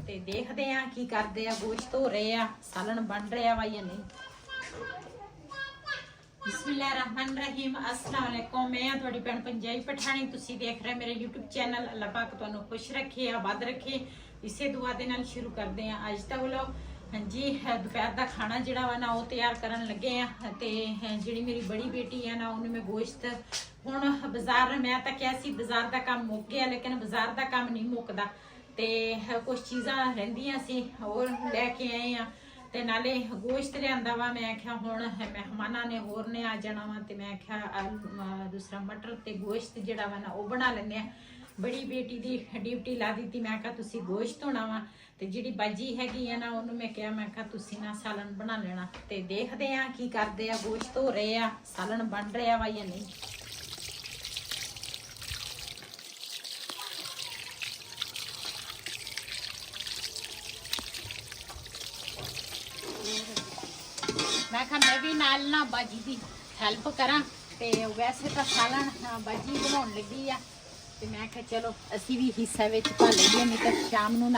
ਤੇ ਦੇਖਦੇ ਆ ਕੀ ਕਰਦੇ ਆ। ਗੋਸ਼ਤ ਹੋ ਰਹੇ ਆ, ਸਾਲਣ ਬਣ ਰਿਹਾ ਵਾ ਜਾਂ ਨਹੀਂ। बिस्मिल्लाहिर्रहमानिर्रहीम अस्सलाम वालेकुम। मैं थोड़ी भैन पंजाबी पठानी, तुसी देख रहे मेरे यूट्यूब चैनल। अल्लाह पाक तुहानू खुश रखे, आबाद रखे। इसे दुआ दे नाल शुरू करते हैं अज दा व्लॉग। हाँ जी, दोपहर का खाना जिहड़ा वा ना वो तैयार करन लगे आ। ते जिहड़ी मेरी बड़ी बेटी है ना उन्हें मैं गोश्त हुण बाजार, मैं तो क्या सी बाजार का काम मुक गया, लेकिन बाजार का काम नहीं मुकदा। ते कुछ चीज़ां रहिंदियां सी और लैके आए हैं। ते नाले गोश्त लियांदा वा। मैं आख्या हुण मेहमानां ने होर ने आ जाना वा, ते मैं आख्या दूसरा मटर ते गोश्त जिहड़ा वा ना ओह बना लैंदे आ। बड़ी बेटी दी ड्यूटी ला दी, मैं आख्या तुसीं गोश्त होना वा, ते जिहड़ी बाजी हैगी है ना उहनूं मैं कहा, मैं आख्या तुसीं ना सालन बना लेना। ते देखदे आ की करदे आ। गोश्त हो रहे आ, सालन बन रहा वा या नहीं। मैं कहा मैं भी नाल ना बाजी की हैल्प करा। ते वैसे तो सालन बाजी बनाउण लगी आ, ते मैं कहा चलो असी भी हिस्सा विच पा लईए, नहीं तो शाम नूं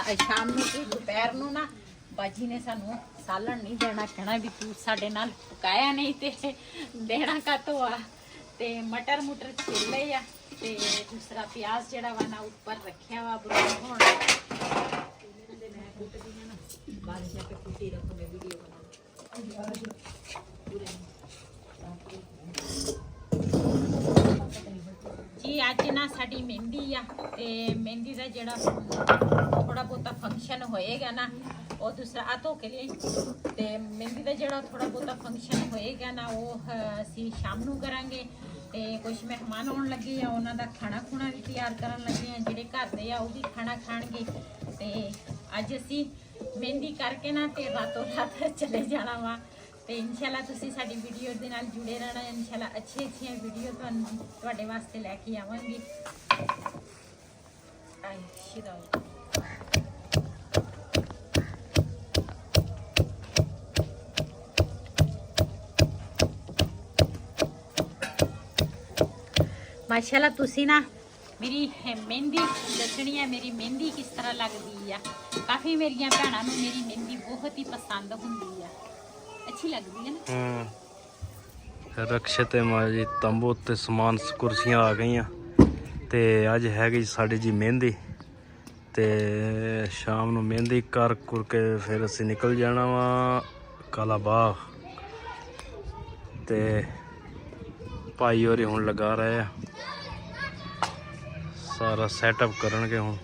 ते दोपहर नूं ना बाजी ने सानू सालन नहीं देना, कहना भी तू साडे नाल पकाया नहीं ते देना कातों आ। ते मटर मुटर छिले आ, ते दूसरा प्याज जिहड़ा वा ना उपर रखिया वा ब्राउन होण। मैं कुटदी हां ना, बाद जाके कुटी रखो, मैं वीडियो बना जी। अज ना साडी मेहंदी आ, ते मेहंदी का जिहड़ा थोड़ा बहुता फंक्शन होएगा ना वो दूसरा आ धो के लिए, ते मेहंदी का जिहड़ा थोड़ा बहुता फंक्शन होएगा ना वो असी शाम नूं करांगे। ते कुछ मेहमान आउण लगे आ, उन्हां दा खाना खुना भी तैयार करन लगे आ। जिहड़े घर दे आ वो भी खाना खाणगे। ते अज असी मेहंदी करके ना ते रातों रात चले जाना वा। ते इंशाल्लाह तुसी साडी वीडियो दे नाल जुड़े रहना। इंशाल्लाह अच्छी वीडियो तुहाडे वास्ते लैके आवांगी। माशाल्लाह तुसी ना मेरी मेहंदी दसनी है, मेरी मेहंदी किस तरह लगती है। काफ़ी मेरिया भैनों नूं मेरी मेहंदी बहुत ही पसंद होंदी है, अच्छी लगती है ना। रक्षे ते माजी तंबू ते समान कुर्सियां आ गई ते अज हैगी साड़ी जी मेहंदी। ते शाम नूं मेहंदी कर कुर के फिर असीं निकल जाना वा काला बाग। ते भाई होरी हुण लगा रहे हैं सारा सैटअप करनगे हुण।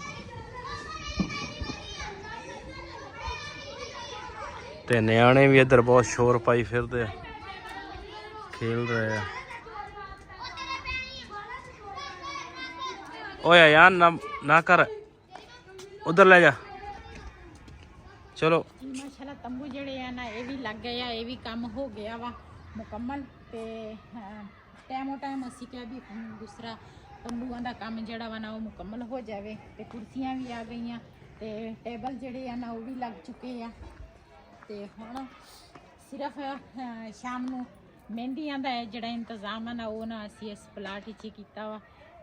ते न्याणे भी इधर बहुत शोर पाई फिरदे खेल रहे हैं। ओए यार ना कर, उधर ले जा। चलो माशाल्लाह तंबू जड़े है ना ये भी लग गए, ये भी काम हो गया वा मुकम्मल। ते टाइमो टाइम असी क्या भी दूसरा तंबूआं का काम जड़ा वा ना वो मुकम्मल हो जाए। ते कुर्सियां भी आ गई, ते टेबल जड़े है ना वो भी लग चुके हैं। ते हुण सिर्फ शाम नूं मेहंदियां दा जिहड़ा इंतज़ाम है ना वो ना असी इस प्लाट विच कीता वा।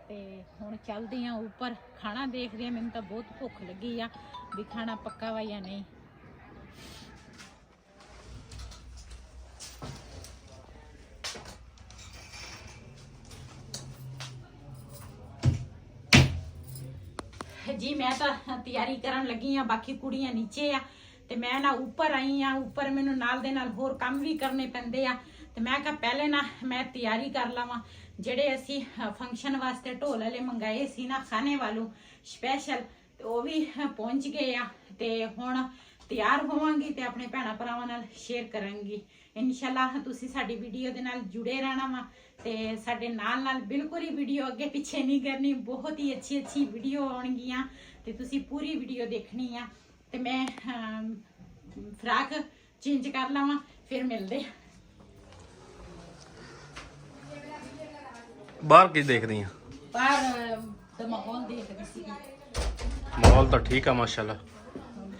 ते हुण चलदे हां उपर, खाना देखदे हां। मैनूं तां बहुत भुख लगी आ भी खाना पक्का वा या नहीं। जी मैं तो तैयारी करन लगी हाँ, बाकी कुड़ियां नीचे आ ते मैं ना ऊपर आई हाँ। ऊपर मैनूं नाल दे नाल होर काम भी करने पैंदे आ। ते मैं कहा पहले ना मैं तैयारी कर लवां। जेड़े असी फंक्शन वास्ते ढोल वाले मंगाए सी ना खाने वालों स्पैशल, ते वो भी पहुंच गए आ। ते हुण तैयार होवांगी ते अपने भैणां भरावां नाल शेयर करांगी। इंशाल्लाह तुसी साडी वीडियो दे नाल जुड़े रहना वा, ते साडे नाल बिल्कुल ही वीडियो अगे पिछे नहीं करनी। बहुत ही अच्छी वीडियो आउणगियां ते तुसी पूरी वीडियो देखनी आ। ते मैं फ्राक चेंज कर लवां फिर मिलदे। बाहर की देख रही हैं? बाहर दा माहौल देख रही सी। माहौल तो ठीक है माशाल्लाह।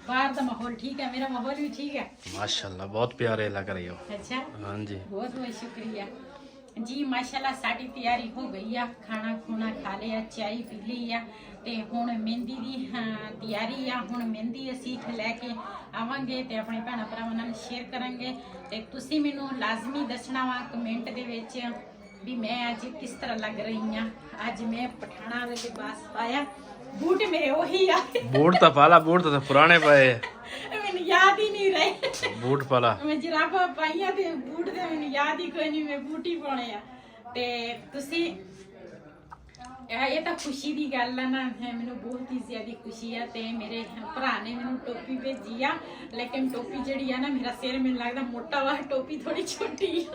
बाहर दा माहौल ठीक है, मेरा माहौल भी ठीक है माशाल्लाह। बहुत प्यारे लग रही हो। अच्छा, हाँ जी, बहुत बहुत शुक्रिया। जी माशाल्लाह साड़ी तैयारी हो गई है, खाना खुना खा लिया, चाय पी ली है ते हुण मेहंदी दी तैयारी आ। हुण मेहंदी असीं लैके आवांगे ते अपने भैणां भरावां नाल शेयर करांगे ते तुसीं मैनूं लाजमी दसना वा कमेंट दे विच भी मैं अज किस तरह लग रही हां। अज मैं पठाना वाले लिबास पाया, बूट मेरे वही आ। बूट तो पाला, बूट तो पुराने पाए, मैनूं याद ही नहीं रहे बूट पाला। मैं जराबां पाईयां ते बूट ते मैनूं याद ही कोई नहीं, मैं बूट ही पाने आ। ते तुसीं ये तो खुशी की गल है ना, मैनूं बहुत ही ज़्यादा खुशी है। ते मेरे भरा ने मैनूं टोपी भेजी आ, लेकिन टोपी जिहड़ी है ना मेरा सिर मैनूं लगदा मोटा वा, टोपी थोड़ी छोटी है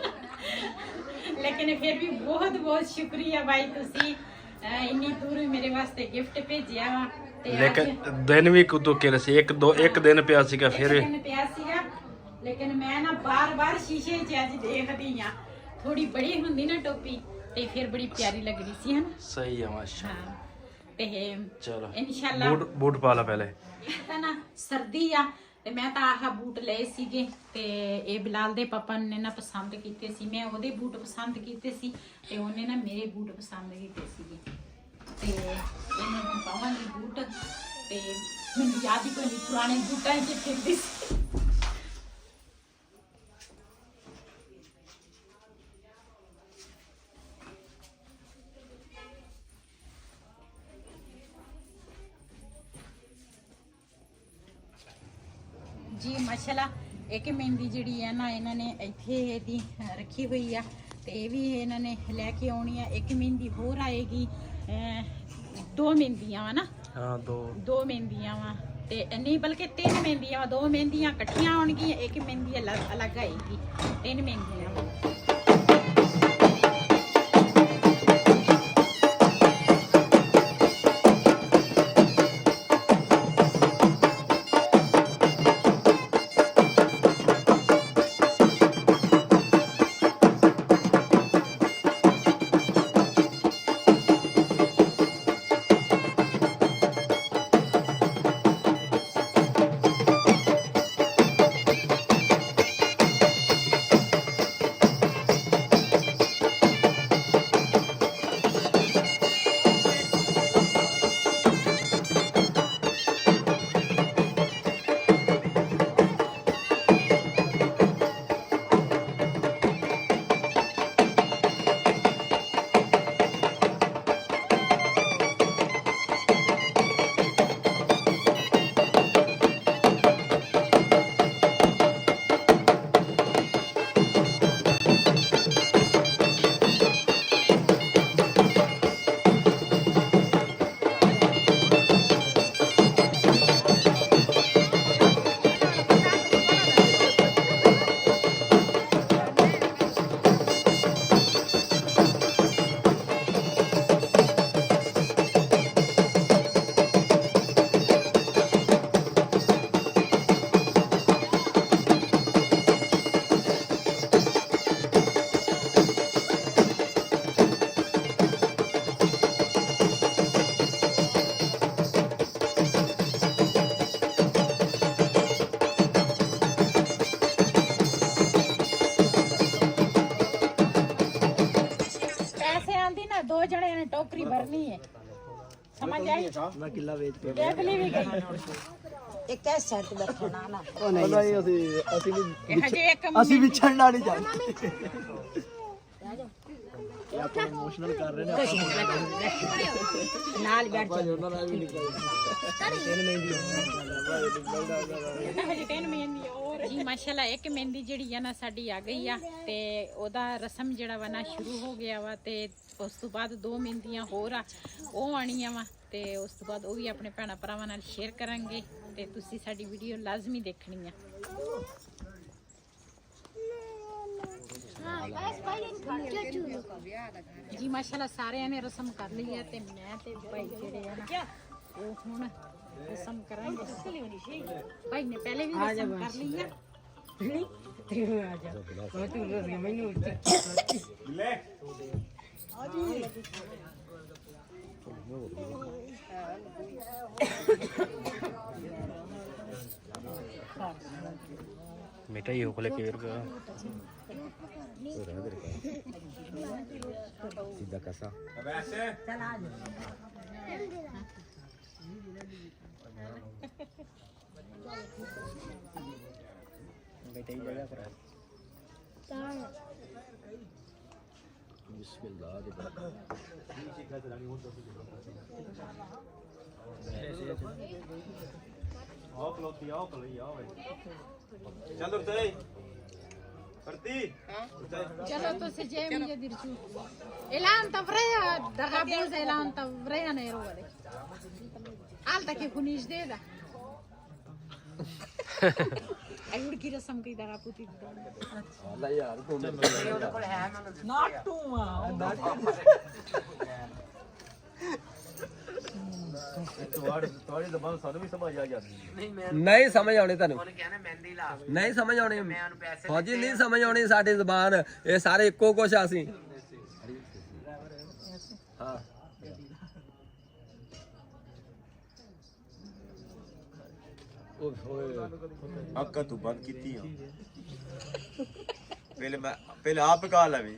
लेकिन फिर भी बहुत बहुत शुक्रिया भाई, तुसीं इन्नी दूर मेरे वास्ते गिफ्ट भेजिया वा। ते लेकिन दिन भी कुछ किले से एक दिन पिया सीगा, फिर एक दिन पिया सीगा, लेकिन मैं ना बार बार शीशे च अज देखदी हां, थोड़ी बड़ी हुंदी ना टोपी ते फिर बड़ी प्यारी लग रही सी, है ना। सही है माशाल्लाह। हाँ ते चलो इंशाल्लाह बूट पाला पहले है ना, सर्दी आ ते मैं तां आह बूट लए सीगे ते ये बिलाल दे पापा ने ना पसंद कीते सी, मैं ओहदे बूट पसंद कीते सी ते ओहने ना मेरे बूट पसंद कीते सीगे ते इन्हें मैं पावांगी बूट ते मैनूं याद ही कोई नहीं पुराने बूटां च फिरदी सी। जी माशाल्लाह एक मेहंदी जिहड़ी है ना इन्होंने इत्थे दी रखी हुई है ते ये भी इन्होंने लैके आउणी है। एक मेहंदी होर आएगी, दो मेहंदियां वा ना। हाँ दो मेहंदियां वा ते नहीं बल्कि 3 मेहंदियां वा, 2 मेहंदियां कट्ठियां आउणगियां, एक मेहंदी अलग आएगी, 3 मेहंदियां वा। दो जने ने टोकरी भरनी है, समझ आई। मैं किला बेच के देखली भी गई एक कैसे सेट बैठना ना ओ नहीं ਅਸੀਂ ਵੀ ਹਜੇ ਇੱਕ ਅਸੀਂ ਵਿਛੜਨ ਵਾਲੀ ਜਾਂਦੇ ਆਪਾਂ ਇਮੋਸ਼ਨਲ ਕਰ ਰਹੇ ਨੇ ਨਾਲ ਬੈਠ ਜਾ ਉਹਨਾਂ ਨਾਲ ਵੀ ਨਿਕਲ ਤਿੰਨ ਮਹਿੰਦੀ ਹਜੇ ਤਿੰਨ ਮਹਿੰਦੀ ਹੋਰ ਜੀ ਮਾਸ਼ਾਅੱਲਾ। ਇੱਕ ਮਹਿੰਦੀ ਜਿਹੜੀ ਆ ਨਾ ਸਾਡੀ ਆ ਗਈ ਆ ਤੇ ਉਹਦਾ ਰਸਮ ਜਿਹੜਾ ਵਾ ਨਾ ਸ਼ੁਰੂ ਹੋ ਗਿਆ ਵਾ ਤੇ ਉਸ ਤੋਂ ਬਾਅਦ 2 ਮਹਿੰਦੀਆਂ ਹੋਰ ਆ ਉਹ ਆਣੀਆਂ ਵਾ ਤੇ ਉਸ ਤੋਂ ਬਾਅਦ ਉਹ ਵੀ ਆਪਣੇ ਭੈਣਾਂ ਭਰਾਵਾਂ ਨਾਲ ਸ਼ੇਅਰ ਕਰਾਂਗੇ ਤੇ ਤੁਸੀਂ ਸਾਡੀ ਵੀਡੀਓ ਲਾਜ਼ਮੀ ਦੇਖਣੀ ਆ। जी माशाल्लाह सारे ने रस्म कर ली है ते मैं ते भाई जेड़े है ना वो हुण रस्म करांगे। भाई ने पहले भी रस्म कर ली है नहीं ते आ जा तू रस मैनू ले मिठाई होले के सीधा कसा बेटे ही जगह पर बिस्मिल्लाह आओ खलोती आओ खलोई आओ चल उठते करती चलो तो से जे मुझे दिरचू elan tavreya daga buz elan tavreya ne rogale alta ke kunish de da ay urki rasam ki daga puti Allah yaar too not too ਤੁਹਾਡੀ ਜ਼ਬਾਨ ਸਾਨੂੰ ਵੀ ਸਮਝ ਆ ਜਾਂਦੀ ਨਹੀਂ ਸਮਝ ਆਉਣੀ ਤੁਹਾਨੂੰ ਉਹਨੇ ਕਹਿੰਦਾ ਮਹਿੰਦੀ ਲਾ ਨਹੀਂ ਸਮਝ ਆਉਣੀ ਫੌਜੀ ਨਹੀਂ ਸਮਝ ਆਉਣੀ ਸਾਡੀ ਜ਼ਬਾਨ ਇਹ ਸਾਰੇ ਇੱਕੋ ਕੁਛ ਆ ਅਸੀਂ ਹਾਂ ਓਏ ਹੋਏ ਅੱਕਾ ਤੂੰ ਬੰਦ ਕੀਤੀ ਆ ਪਹਿਲੇ ਆਪ ਕਾ ਲਵੇ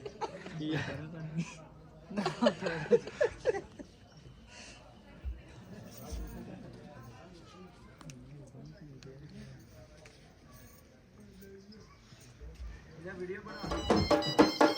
वीडियो बना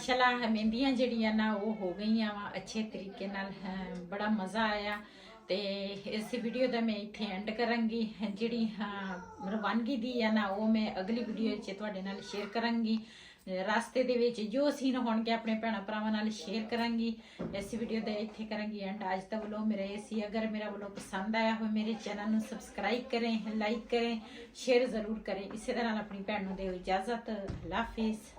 ਮਾਸ਼ਾਅੱਲਾ ਮਹਿੰਦੀਆਂ ਜਿਹੜੀਆਂ ਨਾ ਉਹ ਹੋ ਗਈਆਂ ਵਾ ਅੱਛੇ ਤਰੀਕੇ ਨਾਲ, ਬੜਾ ਮਜ਼ਾ ਆਇਆ। ਤੇ ਇਸ ਵੀਡੀਓ ਦਾ ਮੈਂ ਇੱਥੇ ਐਂਡ ਕਰਾਂਗੀ। ਜਿਹੜੀ ਰਵਾਨਗੀ ਦੀ ਆ ਨਾ ਉਹ ਮੈਂ ਅਗਲੀ ਵੀਡੀਓ 'ਚ ਤੁਹਾਡੇ ਨਾਲ ਸ਼ੇਅਰ ਕਰਾਂਗੀ। ਰਸਤੇ ਦੇ ਵਿੱਚ ਜੋ ਸੀਨ ਹੋਣਗੇ ਆਪਣੇ ਭੈਣਾਂ ਭਰਾਵਾਂ ਨਾਲ ਸ਼ੇਅਰ ਕਰਾਂਗੀ। ਇਸ ਵੀਡੀਓ ਦਾ ਇੱਥੇ ਕਰਾਂਗੀ ਐਂਡ। ਅੱਜ ਦਾ ਵਲੋਗ ਮੇਰਾ ਇਹ ਸੀ। ਅਗਰ ਮੇਰਾ ਵਲੋਗ ਪਸੰਦ ਆਇਆ ਹੋਵੇ ਮੇਰੇ ਚੈਨਲ ਨੂੰ ਸਬਸਕ੍ਰਾਈਬ ਕरें, ਲਾਈਕ करें, शेयर ज़रूर करें। इसी तरह अपनी भैन को दो इजाज़त। अल्लाह हाफिज़।